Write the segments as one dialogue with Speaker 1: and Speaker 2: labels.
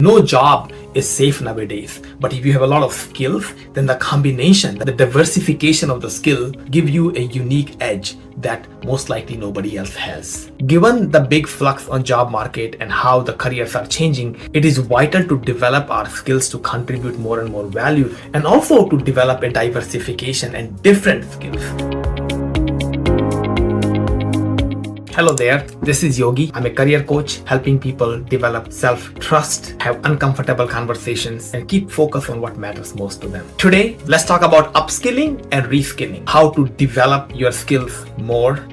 Speaker 1: No job is safe nowadays, but if you have a lot of skills, then the combination, the diversification of the skill give you a unique edge that most likely nobody else has. Given the big flux on job market and how the careers are changing, it is vital to develop our skills to contribute more and more value, and also to develop a diversification and different skills. Hello there, this is Yogi. I'm a career coach helping people develop self-trust, have uncomfortable conversations, and keep focus on what matters most to them. Today, let's talk about upskilling and reskilling, how to develop your skills more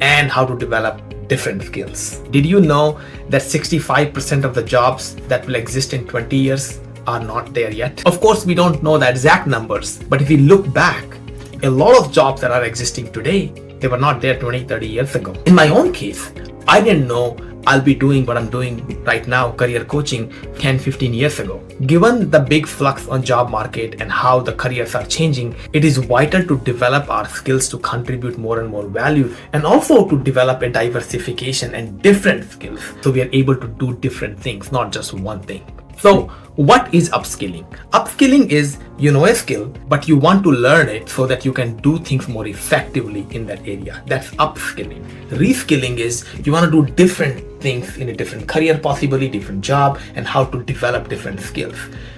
Speaker 1: and how to develop different skills. Did you know that 65% of the jobs that will exist in 20 years are not there yet? Of course, we don't know the exact numbers, but if we look back, a lot of jobs that are existing today, they were not there 20, 30 years ago. In my own case, I didn't know I'll be doing what I'm doing right now, career coaching, 10, 15 years ago. Given the big flux on job market and how the careers are changing, it is vital to develop our skills to contribute more and more value, and also to develop a diversification and different skills so we are able to do different things, not just one thing. So what is upskilling? Upskilling is, you know, a skill, but you want to learn it so that you can do things more effectively in that area. That's upskilling. Reskilling is you want to do different things in a different career, possibly different job, and how to develop different skills.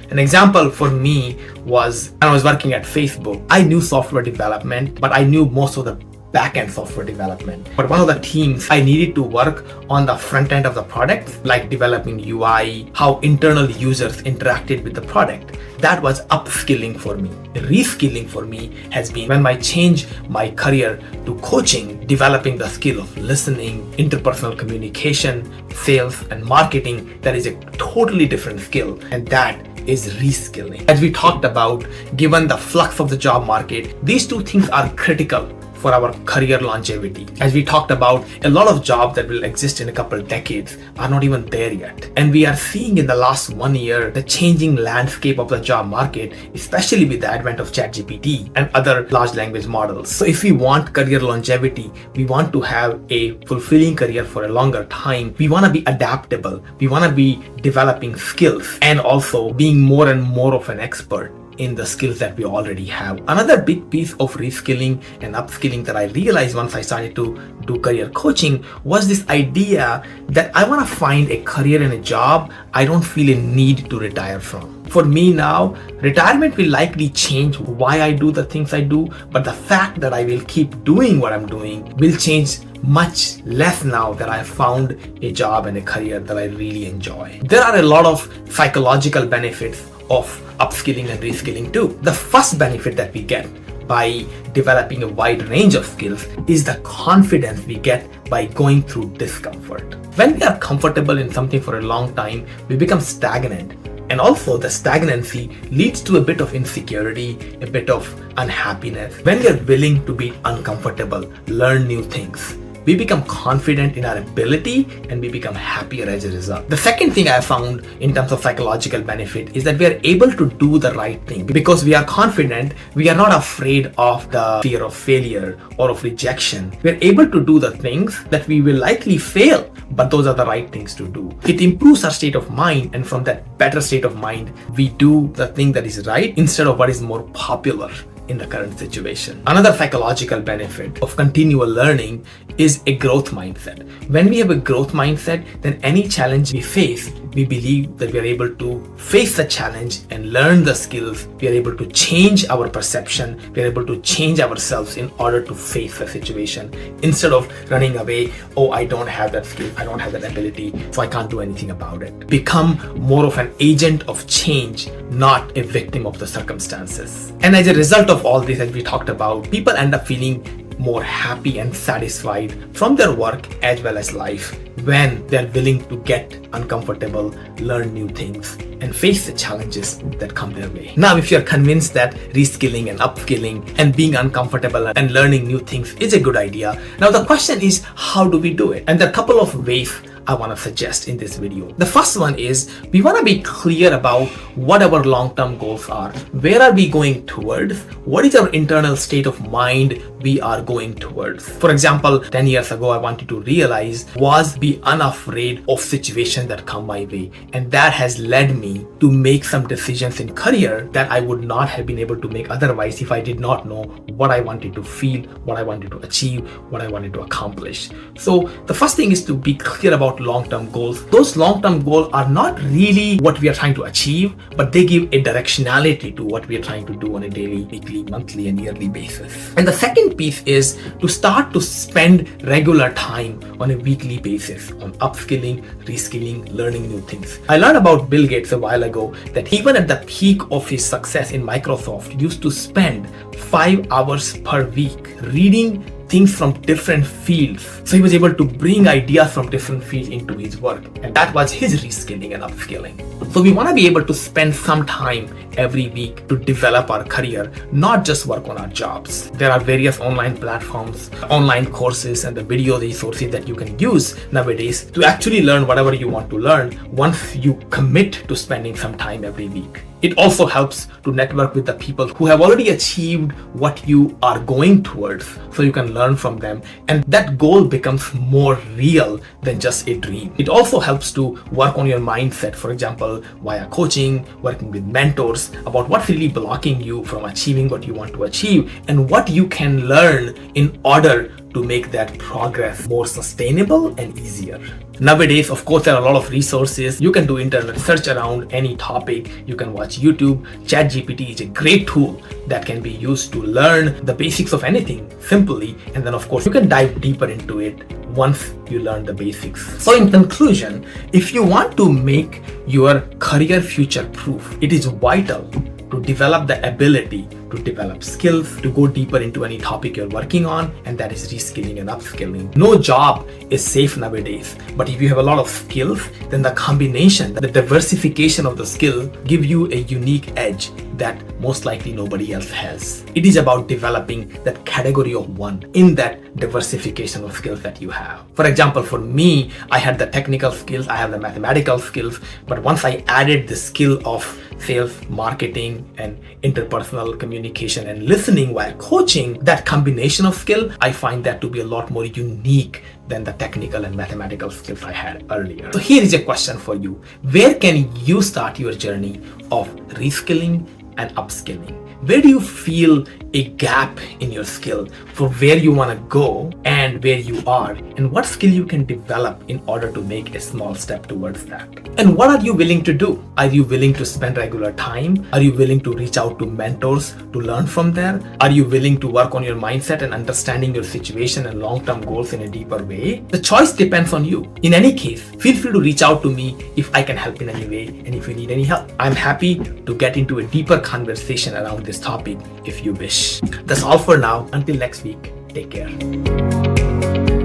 Speaker 1: An example for me was when I was working at Facebook. I knew software development, but I knew most of the back-end software development. But one of the teams, I needed to work on the front end of the product, like developing UI, how internal users interacted with the product. That was upskilling for me. Reskilling for me has been when I changed my career to coaching, developing the skill of listening, interpersonal communication, sales, and marketing. That is a totally different skill, and that is reskilling. As we talked about, given the flux of the job market, these two things are critical for our career longevity. As we talked about, a lot of jobs that will exist in a couple of decades are not even there yet. And we are seeing in the last 1 year the changing landscape of the job market, especially with the advent of ChatGPT and other large language models. So if we want career longevity, we want to have a fulfilling career for a longer time, we want to be adaptable, we want to be developing skills, and also being more and more of an expert in the skills that we already have. Another big piece of reskilling and upskilling that I realized once I started to do career coaching was this idea that I want to find a career and a job I don't feel a need to retire from. For me now, retirement will likely change why I do the things I do, but the fact that I will keep doing what I'm doing will change much less now that I found a job and a career that I really enjoy. There are a lot of psychological benefits of upskilling and reskilling too. The first benefit that we get by developing a wide range of skills is the confidence we get by going through discomfort. When we are comfortable in something for a long time, we become stagnant. And also the stagnancy leads to a bit of insecurity, a bit of unhappiness. When we are willing to be uncomfortable, learn new things, we become confident in our ability and we become happier as a result. The second thing I found in terms of psychological benefit is that we are able to do the right thing. Because we are confident, we are not afraid of the fear of failure or of rejection. We are able to do the things that we will likely fail, but those are the right things to do. It improves our state of mind, and from that better state of mind, we do the thing that is right instead of what is more popular in the current situation. Another psychological benefit of continual learning is a growth mindset. When we have a growth mindset, then any challenge we face, we believe that we are able to face the challenge and learn the skills. We are able to change our perception. We are able to change ourselves in order to face the situation instead of running away. Oh, I don't have that skill, I don't have that ability, so I can't do anything about it. Become more of an agent of change, not a victim of the circumstances. And as a result of all this, as we talked about, people end up feeling more happy and satisfied from their work as well as life when they're willing to get uncomfortable, learn new things, and face the challenges that come their way. Now, if you're convinced that reskilling and upskilling and being uncomfortable and learning new things is a good idea, now the question is, how do we do it? And there are a couple of ways I want to suggest in this video. The first one is we want to be clear about what our long-term goals are. Where are we going towards? What is our internal state of mind we are going towards? For example, 10 years ago, I wanted to realize was be unafraid of situations that come my way. And that has led me to make some decisions in career that I would not have been able to make otherwise if I did not know what I wanted to feel, what I wanted to achieve, what I wanted to accomplish. So the first thing is to be clear about long-term goals. Those long-term goals are not really what we are trying to achieve, but they give a directionality to what we are trying to do on a daily, weekly, monthly, and yearly basis. And the second piece is to start to spend regular time on a weekly basis on upskilling, reskilling, learning new things. I learned about Bill Gates a while ago that even at the peak of his success in Microsoft, used to spend 5 hours per week reading things from different fields. So he was able to bring ideas from different fields into his work. And that was his reskilling and upskilling. So we want to be able to spend some time every week to develop our career, not just work on our jobs. There are various online platforms, online courses, and the video resources that you can use nowadays to actually learn whatever you want to learn once you commit to spending some time every week. It also helps to network with the people who have already achieved what you are going towards, so you can learn from them, and that goal becomes more real than just a dream. It also helps to work on your mindset, for example, via coaching, working with mentors about what's really blocking you from achieving what you want to achieve and what you can learn in order to make that progress more sustainable and easier. Nowadays, of course, there are a lot of resources. You can do internet search around any topic. You can watch YouTube. ChatGPT is a great tool that can be used to learn the basics of anything simply. And then, of course, you can dive deeper into it once you learn the basics. So in conclusion, if you want to make your career future-proof, it is vital to develop the ability to develop skills, to go deeper into any topic you're working on, and that is reskilling and upskilling. No job is safe nowadays, but if you have a lot of skills, then the combination, the diversification of the skill give you a unique edge that most likely nobody else has. It is about developing that category of one in that diversification of skills that you have. For example, for me, I had the technical skills, I have the mathematical skills, but once I added the skill of sales, marketing, and interpersonal communication and listening while coaching, that combination of skill, I find that to be a lot more unique than the technical and mathematical skills I had earlier. So here is a question for you. Where can you start your journey of reskilling and upskilling? Where do you feel a gap in your skill for where you want to go and where you are, and what skill you can develop in order to make a small step towards that? And what are you willing to do? Are you willing to spend regular time? Are you willing to reach out to mentors to learn from there? Are you willing to work on your mindset and understanding your situation and long-term goals in a deeper way? The choice depends on you. In any case, feel free to reach out to me if I can help in any way and if you need any help. I'm happy to get into a deeper conversation around this topic if you wish. That's all for now. Until next week, take care.